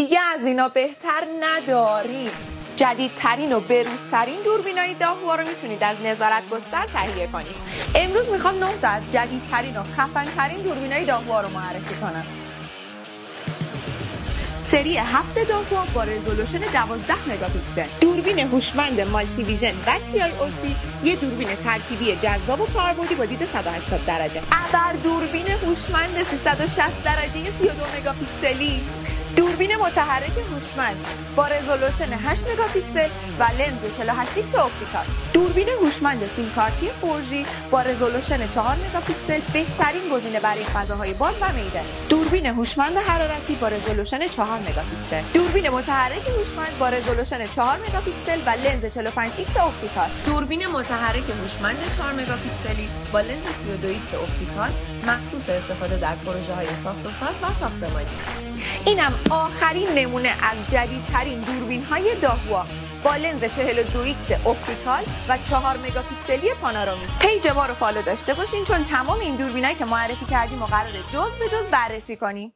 دیگه از اینا بهتر نداریم. جدیدترین و بروزترین دوربینای داهوا رو میتونید از نظارت گستر تهیه کنید. امروز میخوام 9 تا از جدیدترین و خفن‌ترین دوربینای داهوا رو معرفی کنم. سری 7 داهوا با رزولوشن 12 مگاپیکسل، دوربین هوشمند مالتی ویژن و TiOC، یه دوربین ترکیبی جذاب و کاربردی با دید 180 درجه. ابر دوربین هوشمند 360 درجه 32 مگاپیکسلی، دوربین متحرک هوشمند با رزولوشن 8 مگاپیکسل و لنز 48 ایکس اپتیکال، دوربین هوشمند سیم کارتی 4G با رزولوشن 4 مگاپیکسل، بهترین گزینه برای فضاهای باز و میدانی، دوربین هوشمند حرارتی با رزولوشن 4 مگاپیکسل، دوربین متحرک هوشمند با رزولوشن 4 مگاپیکسل و لنز 45 ایکس اپتیکال، دوربین متحرک هوشمند 4 مگاپیکسلی با لنز 32 ایکس اپتیکال، مخصوص استفاده در پروژه‌های ساخت و ساز و ساختمانی. اینم آخرین نمونه از جدیدترین دوربین‌های داهوا با لنز 42 ایکس اپتیکال و 4 مگاپیکسلی پانورامیک. پیج ما رو فالو داشته باشین چون تمام این دوربینایی که معرفی کردیم و قراره جز به جز بررسی کنیم.